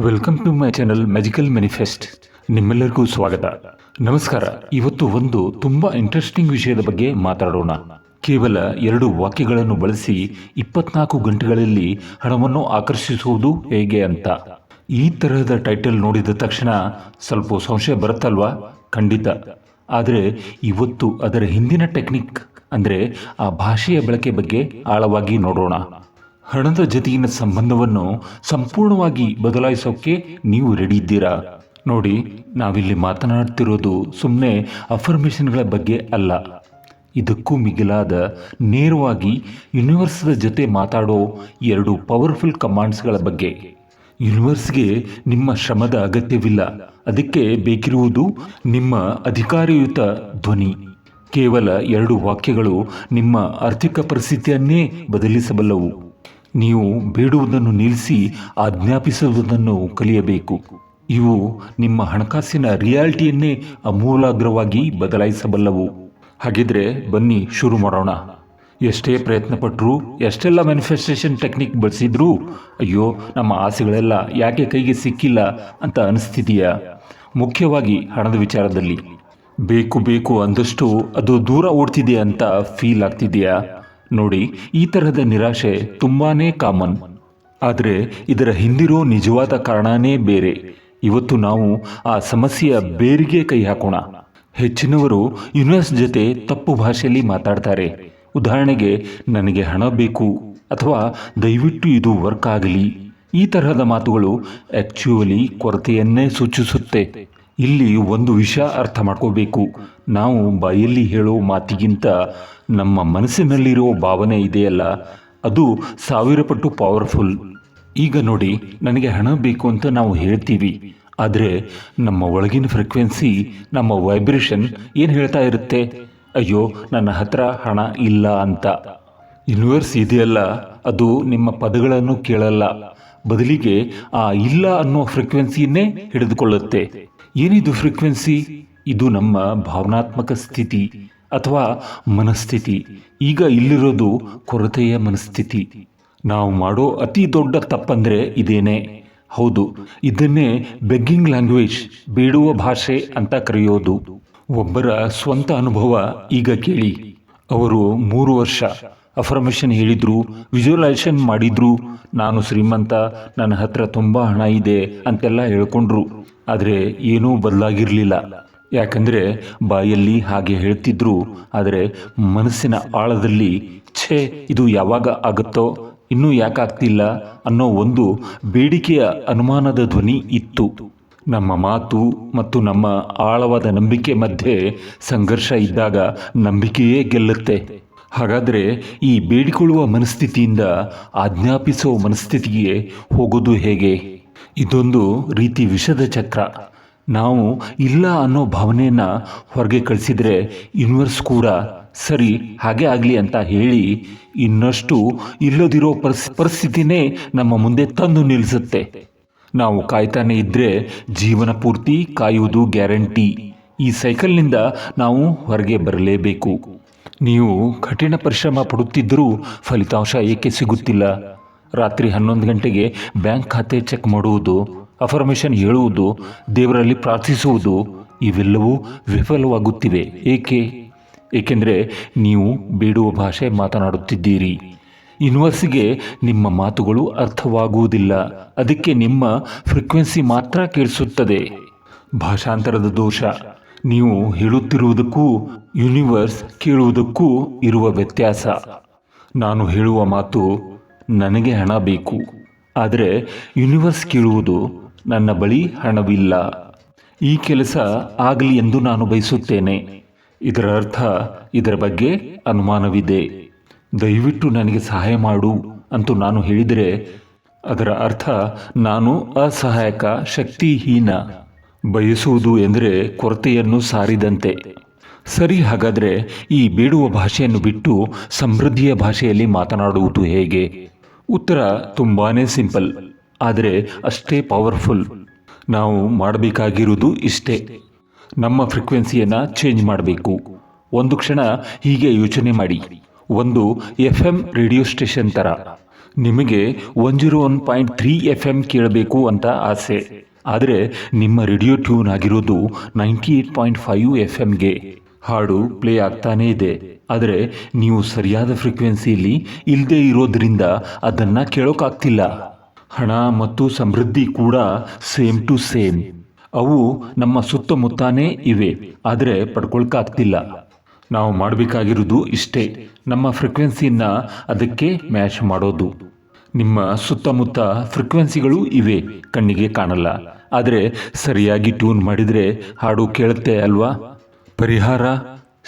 Welcome to my channel magical manifest. ನಿಮ್ಮೆಲ್ಲರಿಗೂ ಸ್ವಾಗತ. ನಮಸ್ಕಾರ. ಇವತ್ತು ಒಂದು ತುಂಬಾ ಇಂಟ್ರೆಸ್ಟಿಂಗ್ ವಿಷಯದ ಬಗ್ಗೆ ಮಾತಾಡೋಣ. ಕೇವಲ 2 ವಾಕ್ಯಗಳನ್ನು ಬಳಸಿ 24 ಗಂಟೆಗಳಲ್ಲಿ ಹಣವನ್ನು ಆಕರ್ಷಿಸುವುದು ಹೇಗೆ ಅಂತ. ಈ ತರಹದ ಟೈಟಲ್ ನೋಡಿದ ತಕ್ಷಣ ಸ್ವಲ್ಪ ಸಂಶಯ ಬರುತ್ತಲ್ವಾ? ಖಂಡಿತ. ಆದರೆ ಇವತ್ತು ಅದರ ಹಿಂದಿನ ಟೆಕ್ನಿಕ್ ಅಂದರೆ ಆ ಭಾಷೆಯ ಬಳಕೆ ಬಗ್ಗೆ ಆಳವಾಗಿ ನೋಡೋಣ. ಹಣದ ಜೊತೆಗಿನ ಸಂಬಂಧವನ್ನು ಸಂಪೂರ್ಣವಾಗಿ ಬದಲಾಯಿಸೋಕೆ ನೀವು ರೆಡಿ ಇದ್ದೀರಾ? ನೋಡಿ, ನಾವಿಲ್ಲಿ ಮಾತನಾಡ್ತಿರೋದು ಸುಮ್ಮನೆ ಅಫರ್ಮೇಷನ್ಗಳ ಬಗ್ಗೆ ಅಲ್ಲ. ಇದಕ್ಕೂ ಮಿಗಿಲಾದ ನೇರವಾಗಿ ಯೂನಿವರ್ಸ್ದ ಜೊತೆ ಮಾತಾಡೋ 2 ಪವರ್ಫುಲ್ ಕಮಾಂಡ್ಸ್ಗಳ ಬಗ್ಗೆ. ಯೂನಿವರ್ಸ್ಗೆ ನಿಮ್ಮ ಶ್ರಮದ ಅಗತ್ಯವಿಲ್ಲ. ಅದಕ್ಕೆ ಬೇಕಿರುವುದು ನಿಮ್ಮ ಅಧಿಕಾರಯುತ ಧ್ವನಿ. ಕೇವಲ 2 ವಾಕ್ಯಗಳು ನಿಮ್ಮ ಆರ್ಥಿಕ ಪರಿಸ್ಥಿತಿಯನ್ನೇ ಬದಲಿಸಬಲ್ಲವು. ನೀವು ಬೇಡುವುದನ್ನು ನಿಲ್ಲಿಸಿ ಆಜ್ಞಾಪಿಸುವುದನ್ನು ಕಲಿಯಬೇಕು. ಇವು ನಿಮ್ಮ ಹಣಕಾಸಿನ ರಿಯಾಲಿಟಿಯನ್ನೇ ಅಮೂಲಾಗ್ರವಾಗಿ ಬದಲಾಯಿಸಬಲ್ಲವು. ಹಾಗಿದ್ರೆ ಬನ್ನಿ ಶುರು ಮಾಡೋಣ. ಎಷ್ಟೇ ಪ್ರಯತ್ನ ಪಟ್ಟರೂ, ಎಷ್ಟೆಲ್ಲ ಮ್ಯಾನಿಫೆಸ್ಟೇಷನ್ ಟೆಕ್ನಿಕ್ ಬಳಸಿದ್ರೂ ಅಯ್ಯೋ ನಮ್ಮ ಆಸೆಗಳೆಲ್ಲ ಯಾಕೆ ಕೈಗೆ ಸಿಕ್ಕಿಲ್ಲ ಅಂತ ಅನಿಸ್ತಿದೆಯಾ? ಮುಖ್ಯವಾಗಿ ಹಣದ ವಿಚಾರದಲ್ಲಿ ಬೇಕು ಬೇಕು ಅಂದಷ್ಟು ಅದು ದೂರ ಓಡ್ತಿದೆ ಅಂತ ಫೀಲ್ ಆಗ್ತಿದೆಯಾ? ನೋಡಿ, ಈ ತರಹದ ನಿರಾಶೆ ತುಂಬಾನೇ ಕಾಮನ್. ಆದರೆ ಇದರ ಹಿಂದಿರೋ ನಿಜವಾದ ಕಾರಣನೇ ಬೇರೆ. ಇವತ್ತು ನಾವು ಆ ಸಮಸ್ಯೆಯ ಬೇರಿಗೆ ಕೈ ಹಾಕೋಣ. ಹೆಚ್ಚಿನವರು ಯೂನಿವರ್ಸ್ ಜೊತೆ ತಪ್ಪು ಭಾಷೆಯಲ್ಲಿ ಮಾತಾಡ್ತಾರೆ. ಉದಾಹರಣೆಗೆ, ನನಗೆ ಹಣ ಬೇಕು ಅಥವಾ ದಯವಿಟ್ಟು ಇದು ವರ್ಕ್ ಆಗಲಿ. ಈ ತರಹದ ಮಾತುಗಳು ಆಕ್ಚುಯಲಿ ಕೊರತೆಯನ್ನೇ ಸೂಚಿಸುತ್ತೆ. ಇಲ್ಲಿ ಒಂದು ವಿಷಯ ಅರ್ಥ ಮಾಡ್ಕೋಬೇಕು. ನಾವು ಬಾಯಲ್ಲಿ ಹೇಳೋ ಮಾತಿಗಿಂತ ನಮ್ಮ ಮನಸ್ಸಿನಲ್ಲಿರೋ ಭಾವನೆ ಇದೆಯಲ್ಲ, ಅದು 1000 ಪಟ್ಟು ಪವರ್ಫುಲ್. ಈಗ ನೋಡಿ, ನನಗೆ ಹಣ ಬೇಕು ಅಂತ ನಾವು ಹೇಳ್ತೀವಿ. ಆದರೆ ನಮ್ಮ ಒಳಗಿನ ಫ್ರೀಕ್ವೆನ್ಸಿ, ನಮ್ಮ ವೈಬ್ರೇಷನ್ ಏನು ಹೇಳ್ತಾ ಇರುತ್ತೆ? ಅಯ್ಯೋ, ನನ್ನ ಹತ್ರ ಹಣ ಇಲ್ಲ ಅಂತ. ಯೂನಿವರ್ಸ್ ಇದೆಯಲ್ಲ, ಅದು ನಿಮ್ಮ ಪದಗಳನ್ನು ಕೇಳಲ್ಲ. ಬದಲಿಗೆ ಆ ಇಲ್ಲ ಅನ್ನೋ ಫ್ರೀಕ್ವೆನ್ಸಿಯನ್ನೇ ಹಿಡಿದುಕೊಳ್ಳುತ್ತೆ. ಏನಿದು ಫ್ರೀಕ್ವೆನ್ಸಿ? ಇದು ನಮ್ಮ ಭಾವನಾತ್ಮಕ ಸ್ಥಿತಿ ಅಥವಾ ಮನಸ್ಥಿತಿ. ಈಗ ಇಲ್ಲಿರೋದು ಕೊರತೆಯ ಮನಸ್ಥಿತಿ. ನಾವು ಮಾಡೋ ಅತಿ ದೊಡ್ಡ ತಪ್ಪಂದ್ರೆ ಇದೇನೆ. ಹೌದು, ಇದನ್ನೇ ಬೆಗ್ಗಿಂಗ್ ಲ್ಯಾಂಗ್ವೇಜ್, ಬೇಡುವ ಭಾಷೆ ಅಂತ ಕರೆಯೋದು. ಒಬ್ಬರ ಸ್ವಂತ ಅನುಭವ ಈಗ ಕೇಳಿ. ಅವರು 3 ವರ್ಷ ಅಫರ್ಮೇಷನ್ ಹೇಳಿದ್ರು, ವಿಜುವಲೈಸೇಷನ್ ಮಾಡಿದ್ರು. ನಾನು ಶ್ರೀಮಂತ, ನನ್ನ ಹತ್ರ ತುಂಬ ಹಣ ಇದೆ ಅಂತೆಲ್ಲ ಹೇಳ್ಕೊಂಡ್ರು. ಆದರೆ ಏನೂ ಬದಲಾಗಿರಲಿಲ್ಲ. ಯಾಕಂದರೆ ಬಾಯಲ್ಲಿ ಹಾಗೆ ಹೇಳ್ತಿದ್ರು, ಆದರೆ ಮನಸ್ಸಿನ ಆಳದಲ್ಲಿ ಛೇ, ಇದು ಯಾವಾಗ ಆಗುತ್ತೋ, ಇನ್ನೂ ಯಾಕಾಗ್ತಿಲ್ಲ ಅನ್ನೋ ಒಂದು ಬೇಡಿಕೆಯ ಅನುಮಾನದ ಧ್ವನಿ ಇತ್ತು. ನಮ್ಮ ಮಾತು ಮತ್ತು ನಮ್ಮ ಆಳವಾದ ನಂಬಿಕೆ ಮಧ್ಯೆ ಸಂಘರ್ಷ ಇದ್ದಾಗ ನಂಬಿಕೆಯೇ ಗೆಲ್ಲುತ್ತೆ. ಹಾಗಾದರೆ ಈ ಬೇಡಿಕೊಳ್ಳುವ ಮನಸ್ಥಿತಿಯಿಂದ ಆಜ್ಞಾಪಿಸೋ ಮನಸ್ಥಿತಿಗೆ ಹೋಗೋದು ಹೇಗೆ? ಇದೊಂದು ರೀತಿ ವಿಷದ ಚಕ್ರ. ನಾವು ಇಲ್ಲ ಅನ್ನೋ ಭಾವನೆಯನ್ನ ಹೊರಗೆ ಕಳಿಸಿದ್ರೆ ಯೂನಿವರ್ಸ್ ಕೂಡ ಸರಿ ಹಾಗೆ ಆಗಲಿ ಅಂತ ಹೇಳಿ ಇನ್ನಷ್ಟು ಇಲ್ಲದಿರೋ ಪರಿಸ್ಥಿತಿನೇ ನಮ್ಮ ಮುಂದೆ ತಂದು ನಿಲ್ಲಿಸುತ್ತೆ. ನಾವು ಕಾಯ್ತಾನೆ ಇದ್ರೆ ಜೀವನ ಪೂರ್ತಿ ಕಾಯುವುದು ಗ್ಯಾರಂಟಿ. ಈ ಸೈಕಲ್ನಿಂದ ನಾವು ಹೊರಗೆ ಬರಲೇಬೇಕು. ನೀವು ಕಠಿಣ ಪರಿಶ್ರಮ ಪಡುತ್ತಿದ್ದರೂ ಫಲಿತಾಂಶ ಏಕೆ ಸಿಗುತ್ತಿಲ್ಲ? ರಾತ್ರಿ 11 ಗಂಟೆಗೆ ಬ್ಯಾಂಕ್ ಖಾತೆ ಚೆಕ್ ಮಾಡುವುದು, ಅಫರ್ಮೇಷನ್ ಹೇಳುವುದು, ದೇವರಲ್ಲಿ ಪ್ರಾರ್ಥಿಸುವುದು, ಇವೆಲ್ಲವೂ ವಿಫಲವಾಗುತ್ತಿವೆ. ಏಕೆಂದರೆ ನೀವು ಬೇಡುವ ಭಾಷೆ ಮಾತನಾಡುತ್ತಿದ್ದೀರಿ. ಯೂನಿವರ್ಸ್ಗೆ ನಿಮ್ಮ ಮಾತುಗಳು ಅರ್ಥವಾಗುವುದಿಲ್ಲ. ಅದಕ್ಕೆ ನಿಮ್ಮ ಫ್ರೀಕ್ವೆನ್ಸಿ ಮಾತ್ರ ಕೇಳಿಸುತ್ತದೆ. ಭಾಷಾಂತರದ ದೋಷ. ನೀವು ಹೇಳುತ್ತಿರುವುದಕ್ಕೂ ಯೂನಿವರ್ಸ್ ಕೇಳುವುದಕ್ಕೂ ಇರುವ ವ್ಯತ್ಯಾಸ. ನಾನು ಹೇಳುವ ಮಾತು ನನಗೆ ಹಣ ಬೇಕು, ಆದರೆ ಯೂನಿವರ್ಸ್ ಕೇಳುವುದು ನನ್ನ ಬಳಿ ಹಣವಿಲ್ಲ. ಈ ಕೆಲಸ ಆಗಲಿ ಎಂದು ನಾನು ಬಯಸುತ್ತೇನೆ. ಇದರ ಅರ್ಥ, ಇದರ ಬಗ್ಗೆ ಅನುಮಾನವಿದೆ, ದಯವಿಟ್ಟು ನನಗೆ ಸಹಾಯ ಮಾಡು ಅಂತೂ ನಾನು ಹೇಳಿದರೆ ಅದರ ಅರ್ಥ ನಾನು ಅಸಹಾಯಕ, ಶಕ್ತಿಹೀನ. ಬಯಸುವುದು ಎಂದರೆ ಕೊರತೆಯನ್ನು ಸಾರಿದಂತೆ. ಸರಿ, ಹಾಗಾದರೆ ಈ ಬೇಡುವ ಭಾಷೆಯನ್ನು ಬಿಟ್ಟು ಸಮೃದ್ಧಿಯ ಭಾಷೆಯಲ್ಲಿ ಮಾತನಾಡುವುದು ಹೇಗೆ? ಉತ್ತರ ತುಂಬಾನೇ ಸಿಂಪಲ್, ಆದರೆ ಅಷ್ಟೇ ಪವರ್ಫುಲ್. ನಾವು ಮಾಡಬೇಕಾಗಿರುವುದು ಇಷ್ಟೇ. ನಮ್ಮ ಫ್ರೀಕ್ವೆನ್ಸಿಯನ್ನು ಚೇಂಜ್ ಮಾಡಬೇಕು. ಒಂದು ಕ್ಷಣ ಹೀಗೆ ಯೋಚನೆ ಮಾಡಿ. ಒಂದು FM ರೇಡಿಯೋ ಸ್ಟೇಷನ್ ಥರ ನಿಮಗೆ 101.3 FM ಕೇಳಬೇಕು ಅಂತ ಆಸೆ, ಆದರೆ ನಿಮ್ಮ ರೇಡಿಯೋ ಟ್ಯೂನ್ ಆಗಿರೋದು 98.5 FMಗೆ. ಹಾಡು ಪ್ಲೇ ಆಗ್ತಾನೇ ಇದೆ, ಆದರೆ ನೀವು ಸರಿಯಾದ ಫ್ರೀಕ್ವೆನ್ಸಿಯಲ್ಲಿ ಇಲ್ಲದೆ ಇರೋದ್ರಿಂದ ಅದನ್ನು ಕೇಳೋಕ್ಕಾಗ್ತಿಲ್ಲ. ಹಣ ಮತ್ತು ಸಮೃದ್ಧಿ ಕೂಡ ಸೇಮ್ ಟು ಸೇಮ್. ಅವು ನಮ್ಮ ಸುತ್ತಮುತ್ತಾನೇ ಇವೆ, ಆದರೆ ಪಡ್ಕೊಳ್ಕಾಗ್ತಿಲ್ಲ. ನಾವು ಮಾಡಬೇಕಾಗಿರೋದು ಇಷ್ಟೇ, ನಮ್ಮ ಫ್ರೀಕ್ವೆನ್ಸಿನ ಅದಕ್ಕೆ ಮ್ಯಾಚ್ ಮಾಡೋದು. ನಿಮ್ಮ ಸುತ್ತಮುತ್ತ ಫ್ರೀಕ್ವೆನ್ಸಿಗಳು ಇವೆ, ಕಣ್ಣಿಗೆ ಕಾಣಲ್ಲ, ಆದರೆ ಸರಿಯಾಗಿ ಟ್ಯೂನ್ ಮಾಡಿದರೆ ಹಾಡು ಕೇಳುತ್ತೆ ಅಲ್ವಾ? ಪರಿಹಾರ: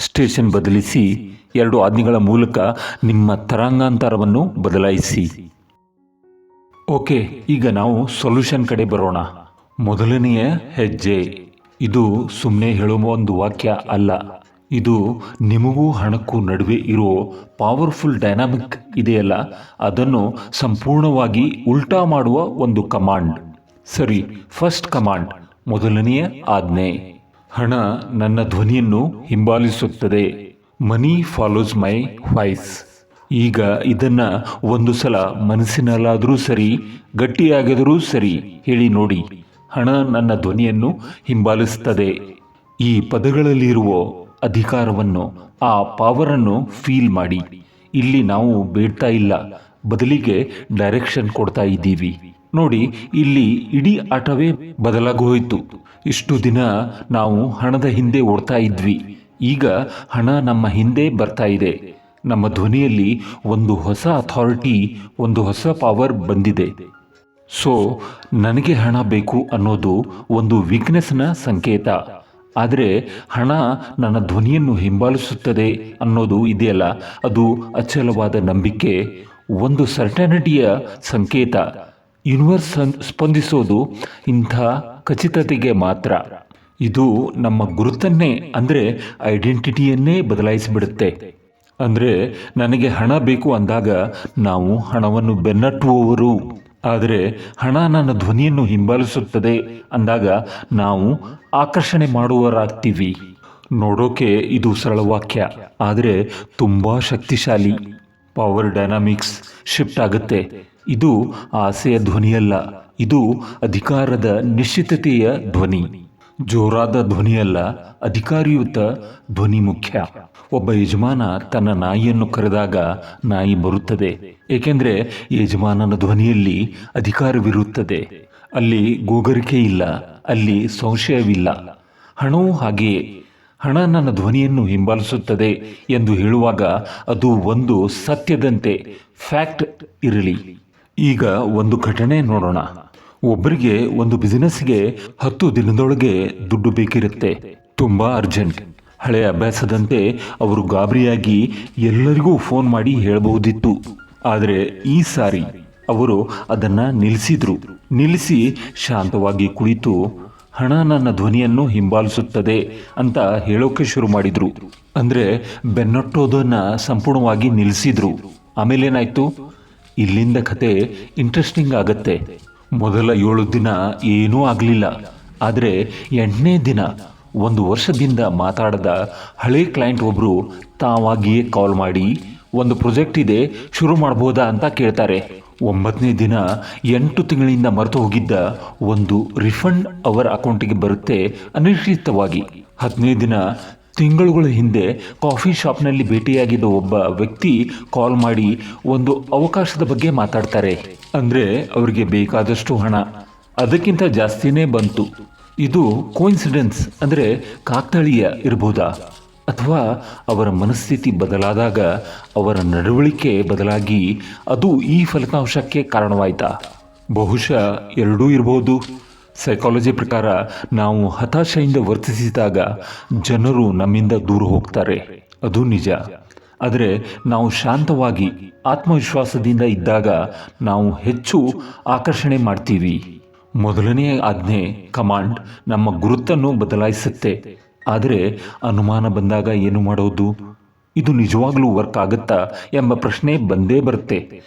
ಸ್ಟೇಷನ್ ಬದಲಿಸಿ, 2 ಆಜ್ಞೆಗಳ ಮೂಲಕ ನಿಮ್ಮ ತರಂಗಾಂತರವನ್ನು ಬದಲಾಯಿಸಿ. ಓಕೆ, ಈಗ ನಾವು ಸೊಲ್ಯೂಷನ್ ಕಡೆ ಬರೋಣ. ಮೊದಲನೆಯ ಹೆಜ್ಜೆ. ಇದು ಸುಮ್ಮನೆ ಹೇಳುವ ಒಂದು ವಾಕ್ಯ ಅಲ್ಲ, ಇದು ನಿಮಗೂ ಹಣಕ್ಕೂ ನಡುವೆ ಇರೋ ಪವರ್ಫುಲ್ ಡೈನಾಮಿಕ್ ಇದೆಯಲ್ಲ, ಅದನ್ನು ಸಂಪೂರ್ಣವಾಗಿ ಉಲ್ಟಾ ಮಾಡುವ ಒಂದು ಕಮಾಂಡ್. ಸರಿ, ಫಸ್ಟ್ ಕಮಾಂಡ್, ಮೊದಲನೆಯ ಆಜ್ಞೆ. ಹಣ ನನ್ನ ಧ್ವನಿಯನ್ನು ಹಿಂಬಾಲಿಸುತ್ತದೆ. ಮನಿ ಫಾಲೋಸ್ ಮೈ ವಾಯ್ಸ್. ಈಗ ಇದನ್ನ ಒಂದು ಸಲ ಮನಸ್ಸಿನಲ್ಲಾದರೂ ಸರಿ, ಗಟ್ಟಿಯಾಗಿದ್ರೂ ಸರಿ ಹೇಳಿ ನೋಡಿ. ಹಣ ನನ್ನ ಧ್ವನಿಯನ್ನು ಹಿಂಬಾಲಿಸುತ್ತದೆ. ಈ ಪದಗಳಲ್ಲಿರುವ ಅಧಿಕಾರವನ್ನು, ಆ ಪವರನ್ನು ಫೀಲ್ ಮಾಡಿ. ಇಲ್ಲಿ ನಾವು ಬೇಡ್ತಾ ಇಲ್ಲ, ಬದಲಿಗೆ ಡೈರೆಕ್ಷನ್ ಕೊಡ್ತಾ ಇದ್ದೀವಿ. ನೋಡಿ, ಇಲ್ಲಿ ಇಡೀ ಆಟವೇ ಬದಲಾಗೋಯ್ತು. ಇಷ್ಟು ದಿನ ನಾವು ಹಣದ ಹಿಂದೆ ಓಡ್ತಾ ಇದ್ವಿ, ಈಗ ಹಣ ನಮ್ಮ ಹಿಂದೆ ಬರ್ತಾ ಇದೆ. ನಮ್ಮ ಧ್ವನಿಯಲ್ಲಿ ಒಂದು ಹೊಸ ಅಥಾರಿಟಿ, ಒಂದು ಹೊಸ ಪವರ್ ಬಂದಿದೆ. ಸೊ ನನಗೆ ಹಣ ಬೇಕು ಅನ್ನೋದು ಒಂದು ವೀಕ್ನೆಸ್ನ ಸಂಕೇತ, ಆದರೆ ಹಣ ನನ್ನ ಧ್ವನಿಯನ್ನು ಹಿಂಬಾಲಿಸುತ್ತದೆ ಅನ್ನೋದು ಇದೆಯಲ್ಲ, ಅದು ಅಚಲವಾದ ನಂಬಿಕೆ, ಒಂದು ಸರ್ಟನಿಟಿಯ ಸಂಕೇತ. ಯೂನಿವರ್ಸ್ ಸ್ಪಂದಿಸೋದು ಇಂಥ ಖಚಿತತೆಗೆ ಮಾತ್ರ. ಇದು ನಮ್ಮ ಗುರುತನ್ನೇ, ಅಂದರೆ ಐಡೆಂಟಿಟಿಯನ್ನೇ ಬದಲಾಯಿಸಿಬಿಡುತ್ತೆ. ಅಂದರೆ ನನಗೆ ಹಣ ಬೇಕು ಅಂದಾಗ ನಾವು ಹಣವನ್ನು ಬೆನ್ನಟ್ಟುವವರು, ಆದರೆ ಹಣ ನನ್ನ ಧ್ವನಿಯನ್ನು ಹಿಂಬಾಲಿಸುತ್ತದೆ ಅಂದಾಗ ನಾವು ಆಕರ್ಷಣೆ ಮಾಡುವವರಾಗ್ತೀವಿ. ನೋಡೋಕೆ ಇದು ಸರಳ ವಾಕ್ಯ, ಆದರೆ ತುಂಬ ಶಕ್ತಿಶಾಲಿ. ಪವರ್ ಡೈನಾಮಿಕ್ಸ್ ಶಿಫ್ಟ್ ಆಗುತ್ತೆ. ಇದು ಆಸೆಯ ಧ್ವನಿಯಲ್ಲ, ಇದು ಅಧಿಕಾರದ ನಿಶ್ಚಿತತೆಯ ಧ್ವನಿ. ಜೋರಾದ ಧ್ವನಿಯಲ್ಲ, ಅಧಿಕಾರಯುತ ಧ್ವನಿ ಮುಖ್ಯ. ಒಬ್ಬ ಯಜಮಾನ ತನ್ನ ನಾಯಿಯನ್ನು ಕರೆದಾಗ ನಾಯಿ ಬರುತ್ತದೆ, ಏಕೆಂದರೆ ಯಜಮಾನನ ಧ್ವನಿಯಲ್ಲಿ ಅಧಿಕಾರವಿರುತ್ತದೆ. ಅಲ್ಲಿ ಗೋಗರಿಕೆ ಇಲ್ಲ, ಅಲ್ಲಿ ಸಂಶಯವಿಲ್ಲ. ಹಣವೂ ಹಾಗೆಯೇ. ಹಣ ನನ್ನ ಧ್ವನಿಯನ್ನು ಹಿಂಬಾಲಿಸುತ್ತದೆ ಎಂದು ಹೇಳುವಾಗ ಅದು ಒಂದು ಸತ್ಯದಂತೆ, ಫ್ಯಾಕ್ಟ್ ಇರಲಿ. ಈಗ ಒಂದು ಘಟನೆ ನೋಡೋಣ. ಒಬ್ಬರಿಗೆ ಒಂದು ಬಿಸಿನೆಸ್ಗೆ 10 ದಿನದೊಳಗೆ ದುಡ್ಡು ಬೇಕಿರುತ್ತೆ, ತುಂಬ ಅರ್ಜೆಂಟ್. ಹಳೆಯ ಅಭ್ಯಾಸದಂತೆ ಅವರು ಗಾಬರಿಯಾಗಿ ಎಲ್ಲರಿಗೂ ಫೋನ್ ಮಾಡಿ ಹೇಳಬಹುದಿತ್ತು, ಆದರೆ ಈ ಸಾರಿ ಅವರು ಅದನ್ನು ನಿಲ್ಲಿಸಿ ಶಾಂತವಾಗಿ ಕುಳಿತು ಹಣ ನನ್ನ ಧ್ವನಿಯನ್ನು ಹಿಂಬಾಲಿಸುತ್ತದೆ ಅಂತ ಹೇಳೋಕೆ ಶುರು ಮಾಡಿದ್ರು. ಅಂದರೆ ಬೆನ್ನಟ್ಟೋದನ್ನು ಸಂಪೂರ್ಣವಾಗಿ ನಿಲ್ಲಿಸಿದ್ರು. ಆಮೇಲೇನಾಯ್ತು? ಇಲ್ಲಿಂದ ಕತೆ ಇಂಟ್ರೆಸ್ಟಿಂಗ್ ಆಗತ್ತೆ. ಮೊದಲ 7 ದಿನ ಏನೂ ಆಗಲಿಲ್ಲ, ಆದರೆ 8ನೇ ದಿನ 1 ವರ್ಷದಿಂದ ಮಾತಾಡದ ಹಳೆ ಕ್ಲೈಂಟ್ ಒಬ್ಬರು ತಾವಾಗಿಯೇ ಕಾಲ್ ಮಾಡಿ, ಒಂದು ಪ್ರಾಜೆಕ್ಟ್ ಇದೆ, ಶುರು ಮಾಡ್ಬೋದಾ ಅಂತ ಕೇಳ್ತಾರೆ. 9ನೇ ದಿನ 8 ತಿಂಗಳಿಂದ ಮರೆತು ಹೋಗಿದ್ದ ಒಂದು ರಿಫಂಡ್ ಅವರ ಅಕೌಂಟಿಗೆ ಬರುತ್ತೆ ಅನಿಶ್ಚಿತವಾಗಿ. 10ನೇ ದಿನ ತಿಂಗಳುಗಳ ಹಿಂದೆ ಕಾಫಿ ಶಾಪ್ನಲ್ಲಿ ಭೇಟಿಯಾಗಿದ್ದ ಒಬ್ಬ ವ್ಯಕ್ತಿ ಕಾಲ್ ಮಾಡಿ ಒಂದು ಅವಕಾಶದ ಬಗ್ಗೆ ಮಾತಾಡ್ತಾರೆ. ಅಂದರೆ ಅವರಿಗೆ ಬೇಕಾದಷ್ಟು ಹಣ, ಅದಕ್ಕಿಂತ ಜಾಸ್ತಿನೇ ಬಂತು. ಇದು ಕೋಇನ್ಸಿಡೆನ್ಸ್, ಅಂದರೆ ಕಾಕತಾಳೀಯ ಇರಬಹುದಾ? ಅಥವಾ ಅವರ ಮನಸ್ಥಿತಿ ಬದಲಾದಾಗ ಅವರ ನಡವಳಿಕೆ ಬದಲಾಗಿ ಅದು ಈ ಫಲಿತಾಂಶಕ್ಕೆ ಕಾರಣವಾಯಿತಾ? ಬಹುಶಃ ಎರಡೂ ಇರಬಹುದು. ಸೈಕಾಲಜಿ ಪ್ರಕಾರ ನಾವು ಹತಾಶೆಯಿಂದ ವರ್ತಿಸಿದಾಗ ಜನರು ನಮ್ಮಿಂದ ದೂರ ಹೋಗ್ತಾರೆ, ಅದು ನಿಜ. ಆದರೆ ನಾವು ಶಾಂತವಾಗಿ ಆತ್ಮವಿಶ್ವಾಸದಿಂದ ಇದ್ದಾಗ ನಾವು ಹೆಚ್ಚು ಆಕರ್ಷಣೆ ಮಾಡ್ತೀವಿ. ಮೊದಲನೆಯ ಆಜ್ಞೆ, ಕಮಾಂಡ್, ನಮ್ಮ ಗುರುತನ್ನು ಬದಲಾಯಿಸುತ್ತೆ. ಆದರೆ ಅನುಮಾನ ಬಂದಾಗ ಏನು ಮಾಡೋದು? ಇದು ನಿಜವಾಗ್ಲೂ ವರ್ಕ್ ಆಗುತ್ತಾ ಎಂಬ ಪ್ರಶ್ನೆ ಬಂದೇ ಬರುತ್ತೆ.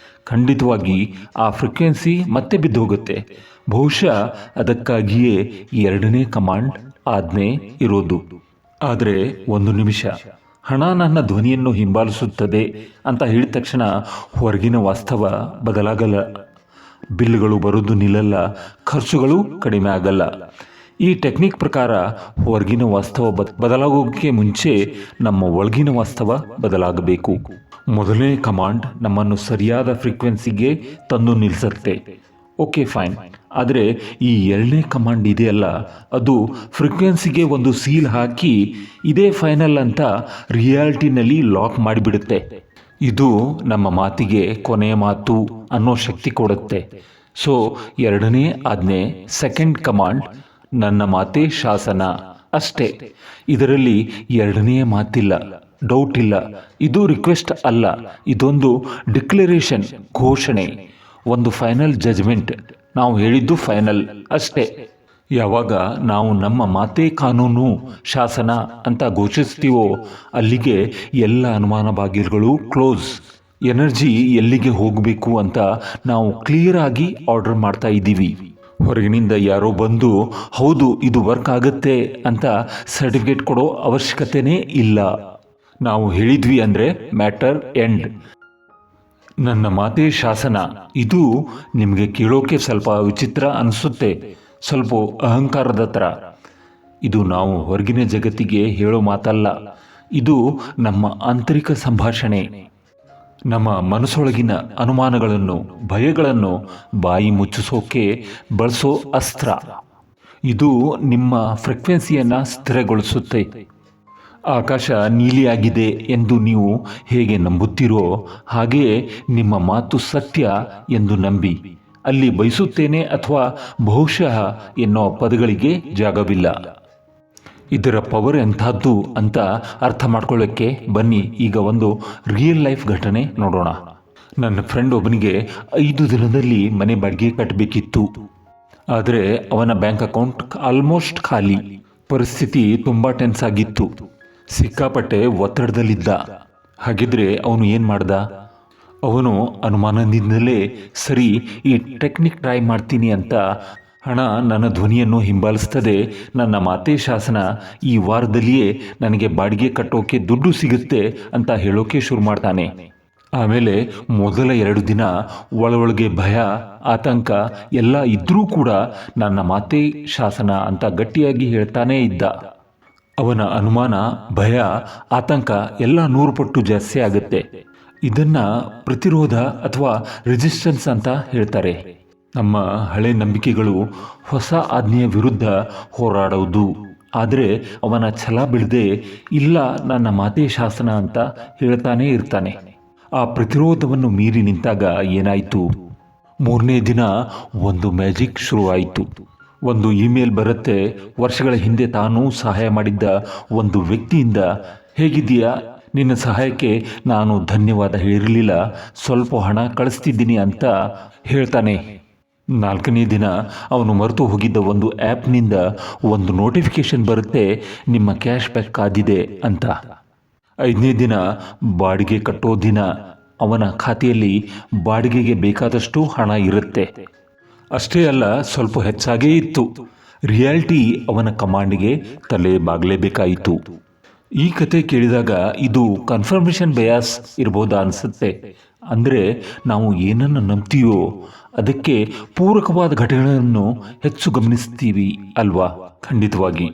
ಖಂಡಿತವಾಗಿ ಆ ಫ್ರೀಕ್ವೆನ್ಸಿ ಮತ್ತೆ ಬಿದ್ದೋಗುತ್ತೆ. ಬಹುಶಃ ಅದಕ್ಕಾಗಿಯೇ 2ನೇ ಕಮಾಂಡ್, ಆಜ್ಞೆ ಇರೋದು. ಆದರೆ 1 ನಿಮಿಷ, ಹಣ ನನ್ನ ಧ್ವನಿಯನ್ನು ಹಿಂಬಾಲಿಸುತ್ತದೆ ಅಂತ ಹೇಳಿದ ತಕ್ಷಣ ಹೊರಗಿನ ವಾಸ್ತವ ಬದಲಾಗಲ್ಲ. ಬಿಲ್ಗಳು ಬರೋದು ನಿಲ್ಲಲ್ಲ, ಖರ್ಚುಗಳು ಕಡಿಮೆ ಆಗಲ್ಲ. ಈ ಟೆಕ್ನಿಕ್ ಪ್ರಕಾರ ಹೊರಗಿನ ವಾಸ್ತವ ಬದಲಾಗೋಕ್ಕೆ ಮುಂಚೆ ನಮ್ಮ ಒಳಗಿನ ವಾಸ್ತವ ಬದಲಾಗಬೇಕು. ಮೊದಲನೇ ಕಮಾಂಡ್ ನಮ್ಮನ್ನು ಸರಿಯಾದ ಫ್ರೀಕ್ವೆನ್ಸಿಗೆ ತಂದು ನಿಲ್ಲಿಸುತ್ತೆ. Okay fine. ಆದರೆ ಈ ಎರಡನೇ ಕಮಾಂಡ್ ಇದೆಯಲ್ಲ, ಅದು ಫ್ರೀಕ್ವೆನ್ಸಿಗೆ ಒಂದು ಸೀಲ್ ಹಾಕಿ ಇದೇ ಫೈನಲ್ ಅಂತ ರಿಯಾಲಿಟಿನಲ್ಲಿ ಲಾಕ್ ಮಾಡಿಬಿಡುತ್ತೆ. ಇದು ನಮ್ಮ ಮಾತಿಗೆ ಕೊನೆಯ ಮಾತು ಅನ್ನೋ ಶಕ್ತಿ ಕೊಡುತ್ತೆ. ಸೊ ಎರಡನೇ ಆಜ್ಞೆ, ಸೆಕೆಂಡ್ ಕಮಾಂಡ್, ನನ್ನ ಮಾತೇ ಶಾಸನ ಅಷ್ಟೇ. ಇದರಲ್ಲಿ ಎರಡನೆಯ ಮಾತಿಲ್ಲ, ಡೌಟ್ ಇಲ್ಲ. ಇದು ರಿಕ್ವೆಸ್ಟ್ ಅಲ್ಲ, ಇದೊಂದು ಡಿಕ್ಲರೇಷನ್, ಘೋಷಣೆ, ಒಂದು ಫೈನಲ್ ಜಜ್ಮೆಂಟ್. ನಾವು ಹೇಳಿದ್ದು ಫೈನಲ್ ಅಷ್ಟೇ. ಯಾವಾಗ ನಾವು ನಮ್ಮ ಮಾತೇ ಕಾನೂನು, ಶಾಸನ ಅಂತ ಘೋಷಿಸ್ತೀವೋ ಅಲ್ಲಿಗೆ ಎಲ್ಲ ಅನುಮಾನ ಬಾಗಿಲುಗಳು ಕ್ಲೋಸ್. ಎನರ್ಜಿ ಎಲ್ಲಿಗೆ ಹೋಗಬೇಕು ಅಂತ ನಾವು ಕ್ಲಿಯರ್ ಆಗಿ ಆರ್ಡರ್ ಮಾಡ್ತಾ ಇದ್ದೀವಿ. ಹೊರಗಿನಿಂದ ಯಾರೋ ಬಂದು ಹೌದು ಇದು ವರ್ಕ್ ಆಗುತ್ತೆ ಅಂತ ಸರ್ಟಿಫಿಕೇಟ್ ಕೊಡೋ ಅವಶ್ಯಕತೆನೇ ಇಲ್ಲ. ನಾವು ಹೇಳಿದ್ವಿ ಅಂದರೆ ಮ್ಯಾಟರ್ ಎಂಡ್. ನನ್ನ ಮಾತೇ ಶಾಸನ, ಇದು ನಿಮಗೆ ಕೇಳೋಕೆ ಸ್ವಲ್ಪ ವಿಚಿತ್ರ ಅನಿಸುತ್ತೆ, ಸ್ವಲ್ಪ ಅಹಂಕಾರದ ಥರ. ಇದು ನಾವು ಹೊರಗಿನ ಜಗತ್ತಿಗೆ ಹೇಳೋ ಮಾತಲ್ಲ, ಇದು ನಮ್ಮ ಆಂತರಿಕ ಸಂಭಾಷಣೆ. ನಮ್ಮ ಮನಸ್ಸೊಳಗಿನ ಅನುಮಾನಗಳನ್ನು, ಭಯಗಳನ್ನು ಬಾಯಿ ಮುಚ್ಚಿಸೋಕೆ ಬಳಸೋ ಅಸ್ತ್ರ. ಇದು ನಿಮ್ಮ ಫ್ರೀಕ್ವೆನ್ಸಿಯನ್ನು ಸ್ಥಿರಗೊಳಿಸುತ್ತೆ. ಆಕಾಶ ನೀಲಿಯಾಗಿದೆ ಎಂದು ನೀವು ಹೇಗೆ ನಂಬುತ್ತೀರೋ ಹಾಗೆಯೇ ನಿಮ್ಮ ಮಾತು ಸತ್ಯ ಎಂದು ನಂಬಿ. ಅಲ್ಲಿ ಬಯಸುತ್ತೇನೆ ಅಥವಾ ಬಹುಶಃ ಎನ್ನೋ ಪದಗಳಿಗೆ ಜಾಗವಿಲ್ಲ. ಇದರ ಪವರ್ ಎಂಥದ್ದು ಅಂತ ಅರ್ಥ ಮಾಡ್ಕೊಳ್ಳೋಕ್ಕೆ ಬನ್ನಿ ಈಗ ಒಂದು ರಿಯಲ್ ಲೈಫ್ ಘಟನೆ ನೋಡೋಣ. ನನ್ನ ಫ್ರೆಂಡ್ ಒಬ್ಬನಿಗೆ 5 ದಿನದಲ್ಲಿ ಮನೆ ಬಾಡಿಗೆ ಕಟ್ಟಬೇಕಿತ್ತು. ಆದರೆ ಅವನ ಬ್ಯಾಂಕ್ ಅಕೌಂಟ್ ಆಲ್ಮೋಸ್ಟ್ ಖಾಲಿ. ಪರಿಸ್ಥಿತಿ ತುಂಬ ಟೆನ್ಸ್ ಆಗಿತ್ತು. ಸಿಕ್ಕಾಪಟ್ಟೆ ಒತ್ತಡದಲ್ಲಿದ್ದ. ಹಾಗಿದ್ರೆ ಅವನು ಏನು ಮಾಡ್ದ? ಅವನು ಅನುಮಾನದಿಂದಲೇ ಸರಿ, ಈ ಟೆಕ್ನಿಕ್ ಟ್ರೈ ಮಾಡ್ತೀನಿ ಅಂತ, ಹಣ ನನ್ನ ಧ್ವನಿಯನ್ನು ಹಿಂಬಾಲಿಸ್ತದೆ, ನನ್ನ ಮಾತೇ ಶಾಸನ, ಈ ವಾರದಲ್ಲಿಯೇ ನನಗೆ ಬಾಡಿಗೆ ಕಟ್ಟೋಕೆ ದುಡ್ಡು ಸಿಗುತ್ತೆ ಅಂತ ಹೇಳೋಕೆ ಶುರು ಮಾಡ್ತಾನೆ. ಆಮೇಲೆ ಮೊದಲ 2 ದಿನ ಒಳಗೆ ಭಯ, ಆತಂಕ ಎಲ್ಲ ಇದ್ರೂ ಕೂಡ ನನ್ನ ಮಾತೇ ಶಾಸನ ಅಂತ ಗಟ್ಟಿಯಾಗಿ ಹೇಳ್ತಾನೇ ಇದ್ದ. ಅವನ ಅನುಮಾನ, ಭಯ, ಆತಂಕ ಎಲ್ಲ 100 ಪಟ್ಟು ಜಾಸ್ತಿ ಆಗುತ್ತೆ. ಇದನ್ನ ಪ್ರತಿರೋಧ ಅಥವಾ ರೆಸಿಸ್ಟೆನ್ಸ್ ಅಂತ ಹೇಳ್ತಾರೆ. ನಮ್ಮ ಹಳೆ ನಂಬಿಕೆಗಳು ಹೊಸ ಆಜ್ಞೆಯ ವಿರುದ್ಧ ಹೋರಾಡುವುದು. ಆದರೆ ಅವನ ಛಲ ಬಿಡದೆ ಇಲ್ಲ, ನನ್ನ ಮಾತೇ ಶಾಸನ ಅಂತ ಹೇಳ್ತಾನೇ ಇರ್ತಾನೆ. ಆ ಪ್ರತಿರೋಧವನ್ನು ಮೀರಿ ನಿಂತಾಗ ಏನಾಯಿತು? 3ನೇ ದಿನ ಒಂದು ಮ್ಯಾಜಿಕ್ ಶುರುವಾಯಿತು. ಒಂದು ಇಮೇಲ್ ಬರುತ್ತೆ. ವರ್ಷಗಳ ಹಿಂದೆ ತಾನು ಸಹಾಯ ಮಾಡಿದ್ದ ಒಂದು ವ್ಯಕ್ತಿಯಿಂದ, ಹೇಗಿದ್ದೀಯಾ, ನಿನ್ನ ಸಹಾಯಕ್ಕೆ ನಾನು ಧನ್ಯವಾದ ಹೇಳಿರಲಿಲ್ಲ, ಸ್ವಲ್ಪ ಹಣ ಕಳಿಸ್ತಿದ್ದೀನಿ ಅಂತ ಹೇಳ್ತಾನೆ. 4ನೇ ದಿನ ಅವನು ಮರೆತು ಹೋಗಿದ್ದ ಒಂದು ಆ್ಯಪ್ನಿಂದ ಒಂದು ನೋಟಿಫಿಕೇಶನ್ ಬರುತ್ತೆ, ನಿಮ್ಮ ಕ್ಯಾಶ್ ಬ್ಯಾಕ್ ಆದಿದೆ ಅಂತ. 5ನೇ ದಿನ ಬಾಡಿಗೆ ಕಟ್ಟೋ ದಿನ. ಅವನ ಖಾತೆಯಲ್ಲಿ ಬಾಡಿಗೆಗೆ ಬೇಕಾದಷ್ಟು ಹಣ ಇರುತ್ತೆ. ಅಷ್ಟೇ ಅಲ್ಲ, ಸ್ವಲ್ಪ ಹೆಚ್ಚಾಗೇ ಇತ್ತು. ರಿಯಾಲಿಟಿ ಅವನ ಕಮಾಂಡ್ಗೆ ತಲೆ ಬಾಗಲೇಬೇಕಾಯಿತು. ಈ ಕತೆ ಕೇಳಿದಾಗ ಇದು ಕನ್ಫರ್ಮೇಷನ್ ಬಯಾಸ್ ಇರ್ಬೋದಾ ಅನಿಸುತ್ತೆ. ಅಂದರೆ ನಾವು ಏನನ್ನು ನಂಬ್ತೀವೋ ಅದಕ್ಕೆ ಪೂರಕವಾದ ಘಟನೆಗಳನ್ನು ಹೆಚ್ಚು ಗಮನಿಸ್ತೀವಿ ಅಲ್ವಾ? ಖಂಡಿತವಾಗಿ.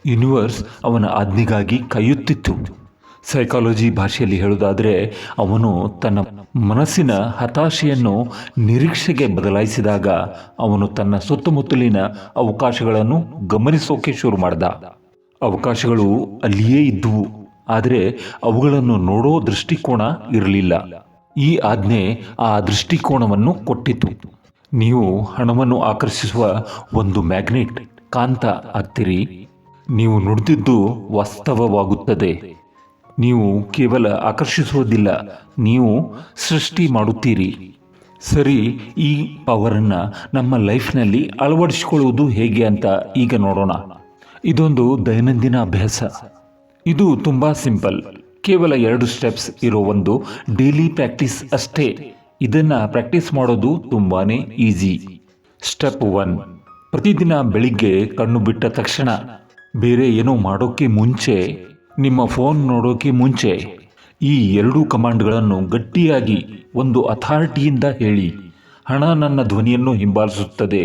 ಯೂನಿವರ್ಸ್ ಅವನ ಆಜ್ಞೆಗಾಗಿ ಕಾಯುತ್ತಿತ್ತು. ಸೈಕಾಲಜಿ ಭಾಷೆಯಲ್ಲಿ ಹೇಳೋದಾದರೆ, ಅವನು ತನ್ನ ಮನಸ್ಸಿನ ಹತಾಶೆಯನ್ನು ನಿರೀಕ್ಷೆಗೆ ಬದಲಾಯಿಸಿದಾಗ ಅವನು ತನ್ನ ಸುತ್ತಮುತ್ತಲಿನ ಅವಕಾಶಗಳನ್ನು ಗಮನಿಸೋಕೆ ಶುರು ಮಾಡ್ದ. ಅವಕಾಶಗಳು ಅಲ್ಲಿಯೇ ಇದ್ದುವು, ಆದರೆ ಅವುಗಳನ್ನು ನೋಡೋ ದೃಷ್ಟಿಕೋನ ಇರಲಿಲ್ಲ. ಈ ಆಜ್ಞೆ ಆ ದೃಷ್ಟಿಕೋನವನ್ನು ಕೊಟ್ಟಿತು. ನೀವು ಹಣವನ್ನು ಆಕರ್ಷಿಸುವ ಒಂದು ಮ್ಯಾಗ್ನೆಟ್, ಕಾಂತ ಆಗ್ತೀರಿ. ನೀವು ನುಡಿದಿದ್ದು ವಾಸ್ತವವಾಗುತ್ತದೆ. ನೀವು ಕೇವಲ ಆಕರ್ಷಿಸುವುದಿಲ್ಲ, ನೀವು ಸೃಷ್ಟಿ ಮಾಡುತ್ತೀರಿ. ಸರಿ, ಈ ಪವರನ್ನು ನಮ್ಮ ಲೈಫ್ನಲ್ಲಿ ಅಳವಡಿಸಿಕೊಳ್ಳುವುದು ಹೇಗೆ ಅಂತ ಈಗ ನೋಡೋಣ. ಇದೊಂದು ದೈನಂದಿನ ಅಭ್ಯಾಸ. ಇದು ತುಂಬ ಸಿಂಪಲ್. ಕೇವಲ 2 ಸ್ಟೆಪ್ಸ್ ಇರೋ ಒಂದು ಡೈಲಿ ಪ್ರಾಕ್ಟೀಸ್ ಅಷ್ಟೇ. ಇದನ್ನು ಪ್ರಾಕ್ಟೀಸ್ ಮಾಡೋದು ತುಂಬಾ ಈಸಿ. ಸ್ಟೆಪ್ 1, ಪ್ರತಿದಿನ ಬೆಳಿಗ್ಗೆ ಕಣ್ಣು ಬಿಟ್ಟ ತಕ್ಷಣ, ಬೇರೆ ಏನೋ ಮಾಡೋಕ್ಕೆ ಮುಂಚೆ ನಿಮ್ಮ ಫೋನ್ ನೋಡೋಕೆ ಮುಂಚೆ ಈ ಎರಡೂ ಕಮಾಂಡ್ಗಳನ್ನು ಗಟ್ಟಿಯಾಗಿ ಒಂದು ಅಥಾರಿಟಿಯಿಂದ ಹೇಳಿ. ಹಣ ನನ್ನ ಧ್ವನಿಯನ್ನು ಹಿಂಬಾಲಿಸುತ್ತದೆ,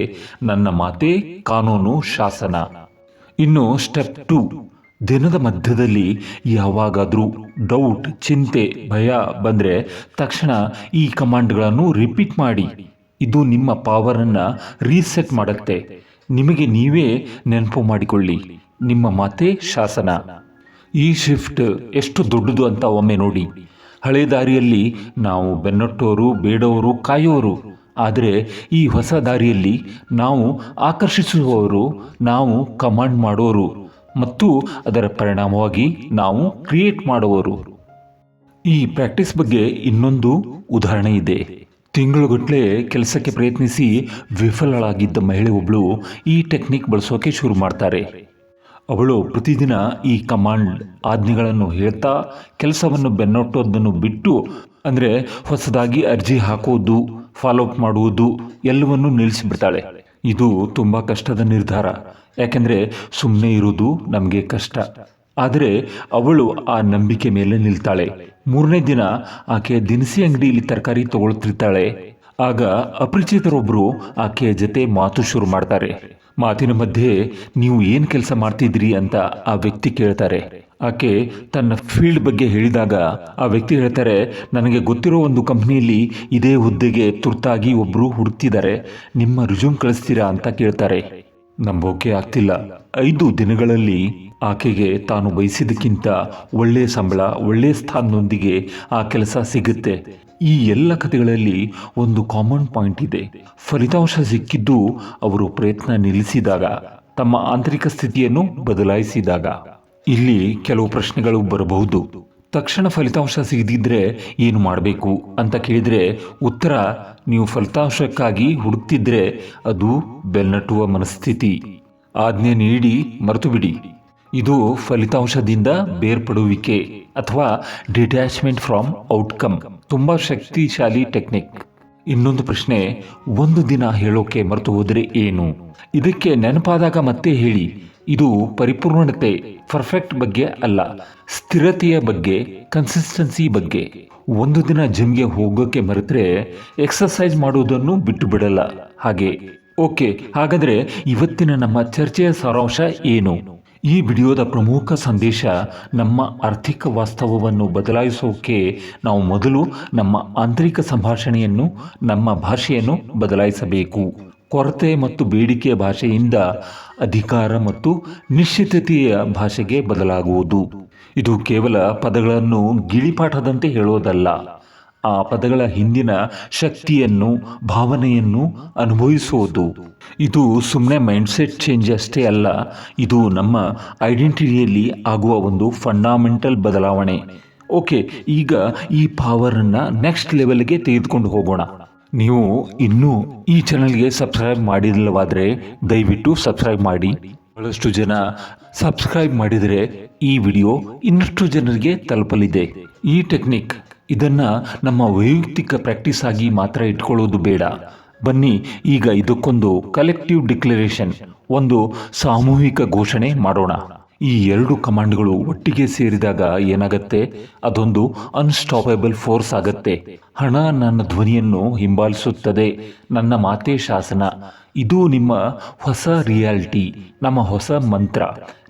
ನನ್ನ ಮಾತೇ ಕಾನೂನು ಶಾಸನ. ಇನ್ನು ಸ್ಟೆಪ್ 2, ದಿನದ ಮಧ್ಯದಲ್ಲಿ ಯಾವಾಗಾದರೂ ಡೌಟ್, ಚಿಂತೆ, ಭಯ ಬಂದರೆ ತಕ್ಷಣ ಈ ಕಮಾಂಡ್ಗಳನ್ನು ರಿಪೀಟ್ ಮಾಡಿ. ಇದು ನಿಮ್ಮ ಪವರನ್ನು ರೀಸೆಟ್ ಮಾಡುತ್ತೆ. ನಿಮಗೆ ನೀವೇ ನೆನಪು ಮಾಡಿಕೊಳ್ಳಿ, ನಿಮ್ಮ ಮಾತೇ ಶಾಸನ. ಈ ಶಿಫ್ಟ್ ಎಷ್ಟು ದೊಡ್ಡದು ಅಂತ ಒಮ್ಮೆ ನೋಡಿ. ಹಳೆ ದಾರಿಯಲ್ಲಿ ನಾವು ಬೆನ್ನಟ್ಟೋರು, ಬೇಡವರು, ಕಾಯೋರು. ಆದರೆ ಈ ಹೊಸ ದಾರಿಯಲ್ಲಿ ನಾವು ಆಕರ್ಷಿಸುವವರು, ನಾವು ಕಮಾಂಡ್ ಮಾಡೋರು ಮತ್ತು ಅದರ ಪರಿಣಾಮವಾಗಿ ನಾವು ಕ್ರಿಯೇಟ್ ಮಾಡುವವರು. ಈ ಪ್ರಾಕ್ಟೀಸ್ ಬಗ್ಗೆ ಇನ್ನೊಂದು ಉದಾಹರಣೆ ಇದೆ. ತಿಂಗಳುಗಟ್ಟಲೆ ಕೆಲಸಕ್ಕೆ ಪ್ರಯತ್ನಿಸಿ ವಿಫಲಳಾಗಿದ್ದ ಮಹಿಳೆ ಒಬ್ಬಳು ಈ ಟೆಕ್ನಿಕ್ ಬಳಸೋಕೆ ಶುರು ಮಾಡ್ತಾರೆ. ಅವಳು ಪ್ರತಿದಿನ ಈ ಕಮಾಂಡ್ ಆಜ್ಞೆಗಳನ್ನು ಹೇಳ್ತಾ ಕೆಲಸವನ್ನು ಬೆನ್ನಟ್ಟೋದನ್ನು ಬಿಟ್ಟು, ಅಂದರೆ ಹೊಸದಾಗಿ ಅರ್ಜಿ ಹಾಕೋದು, ಫಾಲೋಅಪ್ ಮಾಡುವುದು ಎಲ್ಲವನ್ನೂ ನಿಲ್ಲಿಸಿಬಿಡ್ತಾಳೆ. ಇದು ತುಂಬ ಕಷ್ಟದ ನಿರ್ಧಾರ, ಯಾಕೆಂದರೆ ಸುಮ್ಮನೆ ಇರೋದು ನಮಗೆ ಕಷ್ಟ. ಆದರೆ ಅವಳು ಆ ನಂಬಿಕೆ ಮೇಲೆ ನಿಲ್ತಾಳೆ. 3ನೇ ದಿನ ಆಕೆ ದಿನಸಿ ಅಂಗಡಿಯಲ್ಲಿ ತರಕಾರಿ ತಗೊಳ್ತಿರ್ತಾಳೆ. ಆಗ ಅಪರಿಚಿತರೊಬ್ಬರು ಆಕೆಯ ಜೊತೆ ಮಾತು ಶುರು ಮಾಡ್ತಾರೆ. ಮಾತಿನ ಮಧ್ಯೆ ನೀವು ಏನು ಕೆಲಸ ಮಾಡ್ತಿದ್ರಿ ಅಂತ ಆ ವ್ಯಕ್ತಿ ಕೇಳ್ತಾರೆ. ಆಕೆ ತನ್ನ ಫೀಲ್ಡ್ ಬಗ್ಗೆ ಹೇಳಿದಾಗ ಆ ವ್ಯಕ್ತಿ ಹೇಳ್ತಾರೆ, ನನಗೆ ಗೊತ್ತಿರೋ ಒಂದು ಕಂಪ್ನಿಯಲ್ಲಿ ಇದೇ ಹುದ್ದೆಗೆ ತುರ್ತಾಗಿ ಒಬ್ಬರು ಹುಡುಕ್ತಿದ್ದಾರೆ, ನಿಮ್ಮ ರಿಸ್ಯೂಮ್ ಕಳಿಸ್ತೀರಾ ಅಂತ ಕೇಳ್ತಾರೆ. ನಂಬೋಕೆ ಆಗ್ತಿಲ್ಲ. 5 ದಿನಗಳಲ್ಲಿ ಆಕೆಗೆ ತಾನು ಬಯಸಿದ್ದಕ್ಕಿಂತ ಒಳ್ಳೆಯ ಸಂಬಳ, ಒಳ್ಳೆಯ ಸ್ಥಾನದೊಂದಿಗೆ ಆ ಕೆಲಸ ಸಿಗುತ್ತೆ. ಈ ಎಲ್ಲ ಕಥೆಗಳಲ್ಲಿ ಒಂದು ಕಾಮನ್ ಪಾಯಿಂಟ್ ಇದೆ. ಫಲಿತಾಂಶ ಸಿಕ್ಕಿದ್ದು ಅವರು ಪ್ರಯತ್ನ ನಿಲ್ಲಿಸಿದಾಗ, ತಮ್ಮ ಆಂತರಿಕ ಸ್ಥಿತಿಯನ್ನು ಬದಲಾಯಿಸಿದಾಗ. ಇಲ್ಲಿ ಕೆಲವು ಪ್ರಶ್ನೆಗಳು ಬರಬಹುದು. ತಕ್ಷಣ ಫಲಿತಾಂಶ ಸಿಗದಿದ್ರೆ ಏನು ಮಾಡಬೇಕು ಅಂತ ಕೇಳಿದರೆ ಉತ್ತರ, ನೀವು ಫಲಿತಾಂಶಕ್ಕಾಗಿ ಹುಡುಕ್ತಿದ್ರೆ ಅದು ಬೆನ್ನಟ್ಟುವ ಮನಸ್ಥಿತಿ. ಆಜ್ಞೆ ನೀಡಿ ಮರೆತು ಬಿಡಿ. ಇದು ಫಲಿತಾಂಶದಿಂದ ಬೇರ್ಪಡುವಿಕೆ ಅಥವಾ ಡಿಟ್ಯಾಚ್ಮೆಂಟ್ ಫ್ರಾಮ್ ಔಟ್ಕಮ್. ತುಂಬ ಶಕ್ತಿಶಾಲಿ ಟೆಕ್ನಿಕ್. ಇನ್ನೊಂದು ಪ್ರಶ್ನೆ, ಒಂದು ದಿನ ಹೇಳೋಕೆ ಮರೆತು ಹೋದರೆ ಏನು? ಇದಕ್ಕೆ ನೆನಪಾದಾಗ ಮತ್ತೆ ಹೇಳಿ. ಇದು ಪರಿಪೂರ್ಣತೆ, ಪರ್ಫೆಕ್ಟ್ ಬಗ್ಗೆ ಅಲ್ಲ, ಸ್ಥಿರತೆಯ ಬಗ್ಗೆ, ಕನ್ಸಿಸ್ಟೆನ್ಸಿ ಬಗ್ಗೆ. ಒಂದು ದಿನ ಜಿಮ್ಗೆ ಹೋಗೋಕೆ ಮರೆತರೆ ಎಕ್ಸರ್ಸೈಸ್ ಮಾಡುವುದನ್ನು ಬಿಟ್ಟು ಬಿಡಲ್ಲ ಹಾಗೆ. ಓಕೆ, ಹಾಗಾದರೆ ಇವತ್ತಿನ ನಮ್ಮ ಚರ್ಚೆಯ ಸಾರಾಂಶ ಏನು? ಈ ವಿಡಿಯೋದ ಪ್ರಮುಖ ಸಂದೇಶ, ನಮ್ಮ ಆರ್ಥಿಕ ವಾಸ್ತವವನ್ನು ಬದಲಾಯಿಸೋಕೆ ನಾವು ಮೊದಲು ನಮ್ಮ ಆಂತರಿಕ ಸಂಭಾಷಣೆಯನ್ನು, ನಮ್ಮ ಭಾಷೆಯನ್ನು ಬದಲಾಯಿಸಬೇಕು. ಕೊರತೆ ಮತ್ತು ಬೇಡಿಕೆಯ ಭಾಷೆಯಿಂದ ಅಧಿಕಾರ ಮತ್ತು ನಿಶ್ಚಿತತೆಯ ಭಾಷೆಗೆ ಬದಲಾಗುವುದು. ಇದು ಕೇವಲ ಪದಗಳನ್ನು ಗಿಳಿಪಾಠದಂತೆ ಹೇಳೋದಲ್ಲ, ಆ ಪದಗಳ ಹಿಂದಿನ ಶಕ್ತಿಯನ್ನು, ಭಾವನೆಯನ್ನು ಅನುಭವಿಸುವುದು. ಇದು ಸುಮ್ಮನೆ ಮೈಂಡ್ಸೆಟ್ ಚೇಂಜ್ ಅಷ್ಟೇ ಅಲ್ಲ, ಇದು ನಮ್ಮ ಐಡೆಂಟಿಟಿಯಲ್ಲಿ ಆಗುವ ಒಂದು ಫಂಡಮೆಂಟಲ್ ಬದಲಾವಣೆ. ಓಕೆ, ಈಗ ಈ ಪವರನ್ನು ನೆಕ್ಸ್ಟ್ ಲೆವೆಲ್ಗೆ ತೆಗೆದುಕೊಂಡು ಹೋಗೋಣ. ನೀವು ಇನ್ನೂ ಈ ಚಾನಲ್ಗೆ ಸಬ್ಸ್ಕ್ರೈಬ್ ಮಾಡಿಲ್ಲವಾದರೆ ದಯವಿಟ್ಟು ಸಬ್ಸ್ಕ್ರೈಬ್ ಮಾಡಿ. ಬಹಳಷ್ಟು ಜನ ಸಬ್ಸ್ಕ್ರೈಬ್ ಮಾಡಿದರೆ ಈ ವಿಡಿಯೋ ಇನ್ನಷ್ಟು ಜನರಿಗೆ ತಲುಪಲಿದೆ. ಈ ಟೆಕ್ನಿಕ್, ಇದನ್ನು ನಮ್ಮ ವೈಯಕ್ತಿಕ ಪ್ರಾಕ್ಟೀಸ್ ಆಗಿ ಮಾತ್ರ ಇಟ್ಕೊಳ್ಳೋದು ಬೇಡ. ಬನ್ನಿ ಈಗ ಇದಕ್ಕೊಂದು ಕಲೆಕ್ಟಿವ್ ಡಿಕ್ಲರೇಷನ್, ಒಂದು ಸಾಮೂಹಿಕ ಘೋಷಣೆ ಮಾಡೋಣ. ಈ 2 ಕಮಾಂಡ್ಗಳು ಒಟ್ಟಿಗೆ ಸೇರಿದಾಗ ಏನಾಗುತ್ತೆ? ಅದೊಂದು ಅನ್ಸ್ಟಾಪಬಲ್ ಫೋರ್ಸ್ ಆಗತ್ತೆ. ಹಣ ನನ್ನ ಧ್ವನಿಯನ್ನು ಹಿಂಬಾಲಿಸುತ್ತದೆ, ನನ್ನ ಮಾತೇ ಶಾಸನ. ಇದು ನಿಮ್ಮ ಹೊಸ ರಿಯಾಲಿಟಿ, ನಮ್ಮ ಹೊಸ ಮಂತ್ರ.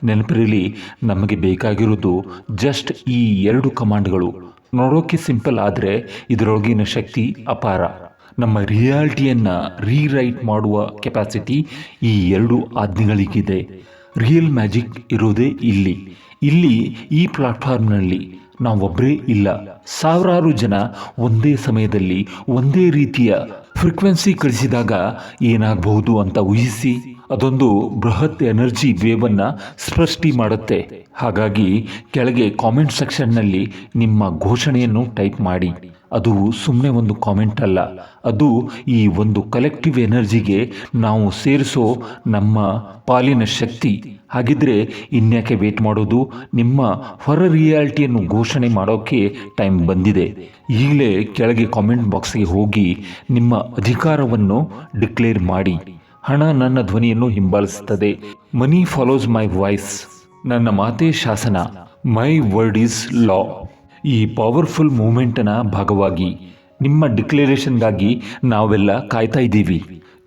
ನೆನಪಿರಲಿ, ನಮಗೆ ಬೇಕಾಗಿರೋದು ಜಸ್ಟ್ ಈ 2 ಕಮಾಂಡ್ಗಳು. ನೋಡೋಕೆ ಸಿಂಪಲ್, ಆದರೆ ಇದರೊಳಗಿನ ಶಕ್ತಿ ಅಪಾರ. ನಮ್ಮ ರಿಯಾಲಿಟಿಯನ್ನು ರೀರೈಟ್ ಮಾಡುವ ಕೆಪಾಸಿಟಿ ಈ 2 ಆಜ್ಞೆಗಳಿಗಿದೆ. ರಿಯಲ್ ಮ್ಯಾಜಿಕ್ ಇರೋದೇ ಇಲ್ಲಿ. ಈ ಪ್ಲಾಟ್ಫಾರ್ಮ್ನಲ್ಲಿ ನಾವೊಬ್ಬರೇ ಇಲ್ಲ, ಸಾವಿರಾರು ಜನ ಒಂದೇ ಸಮಯದಲ್ಲಿ ಒಂದೇ ರೀತಿಯ ಫ್ರೀಕ್ವೆನ್ಸಿ ಕಳಿಸಿದಾಗ ಏನಾಗಬಹುದು ಅಂತ ಊಹಿಸಿ. ಅದೊಂದು ಬೃಹತ್ ಎನರ್ಜಿ ವೇವನ್ನು ಸೃಷ್ಟಿ ಮಾಡುತ್ತೆ. ಹಾಗಾಗಿ ಕೆಳಗೆ ಕಾಮೆಂಟ್ ಸೆಕ್ಷನ್ನಲ್ಲಿ ನಿಮ್ಮ ಘೋಷಣೆಯನ್ನು ಟೈಪ್ ಮಾಡಿ. ಅದು ಸುಮ್ಮನೆ ಒಂದು ಕಾಮೆಂಟ್ ಅಲ್ಲ, ಅದು ಈ ಒಂದು ಕಲೆಕ್ಟಿವ್ ಎನರ್ಜಿಗೆ ನಾವು ಸೇರಿಸೋ ನಮ್ಮ ಪಾಲಿನ ಶಕ್ತಿ. ಹಾಗಿದ್ರೆ ಇನ್ಯಾಕೆ ವೇಟ್ ಮಾಡೋದು? ನಿಮ್ಮ ಹೊರ ರಿಯಾಲಿಟಿಯನ್ನು ಘೋಷಣೆ ಮಾಡೋಕ್ಕೆ ಟೈಮ್ ಬಂದಿದೆ. ಈಗಲೇ ಕೆಳಗೆ ಕಾಮೆಂಟ್ ಬಾಕ್ಸ್ಗೆ ಹೋಗಿ ನಿಮ್ಮ ಅಧಿಕಾರವನ್ನು ಡಿಕ್ಲೇರ್ ಮಾಡಿ. ಹಣ ನನ್ನ ಧ್ವನಿಯನ್ನು ಹಿಂಬಾಲಿಸುತ್ತದೆ. ಮನಿ ಫಾಲೋಸ್ ಮೈ ವಾಯ್ಸ್. ನನ್ನ ಮಾತೇ ಶಾಸನ. ಮೈ ವರ್ಡ್ ಈಸ್ ಲಾ. ಈ ಪವರ್ಫುಲ್ ಮೂಮೆಂಟ್ನ ಭಾಗವಾಗಿ ನಿಮ್ಮ ಡಿಕ್ಲರೇಷನ್ಗಾಗಿ ನಾವೆಲ್ಲ ಕಾಯ್ತಾ ಇದ್ದೀವಿ.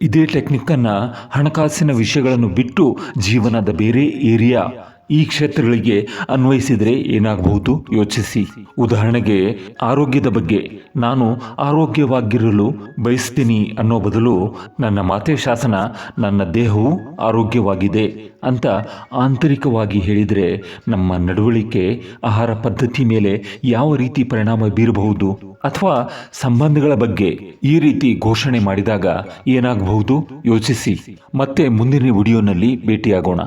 ಇದೇ ಟೆಕ್ನಿಕ್ಕನ್ನು ಹಣಕಾಸಿನ ವಿಷಯಗಳನ್ನು ಬಿಟ್ಟು ಜೀವನದ ಬೇರೆ ಏರಿಯಾ ಈ ಕ್ಷೇತ್ರಗಳಿಗೆ ಅನ್ವಯಿಸಿದರೆ ಏನಾಗಬಹುದು ಯೋಚಿಸಿ. ಉದಾಹರಣೆಗೆ ಆರೋಗ್ಯದ ಬಗ್ಗೆ ನಾನು ಆರೋಗ್ಯವಾಗಿರಲು ಬಯಸ್ತೀನಿ ಅನ್ನೋ ಬದಲು ನನ್ನ ಮಾತೆ ಶಾಸನ ನನ್ನ ದೇಹವು ಆರೋಗ್ಯವಾಗಿದೆ ಅಂತ ಆಂತರಿಕವಾಗಿ ಹೇಳಿದರೆ ನಮ್ಮ ನಡವಳಿಕೆ ಆಹಾರ ಪದ್ಧತಿ ಮೇಲೆ ಯಾವ ರೀತಿ ಪರಿಣಾಮ ಬೀರಬಹುದು, ಅಥವಾ ಸಂಬಂಧಗಳ ಬಗ್ಗೆ ಈ ರೀತಿ ಘೋಷಣೆ ಮಾಡಿದಾಗ ಏನಾಗಬಹುದು ಯೋಚಿಸಿ. ಮತ್ತೆ ಮುಂದಿನ ವಿಡಿಯೋನಲ್ಲಿ ಭೇಟಿಯಾಗೋಣ.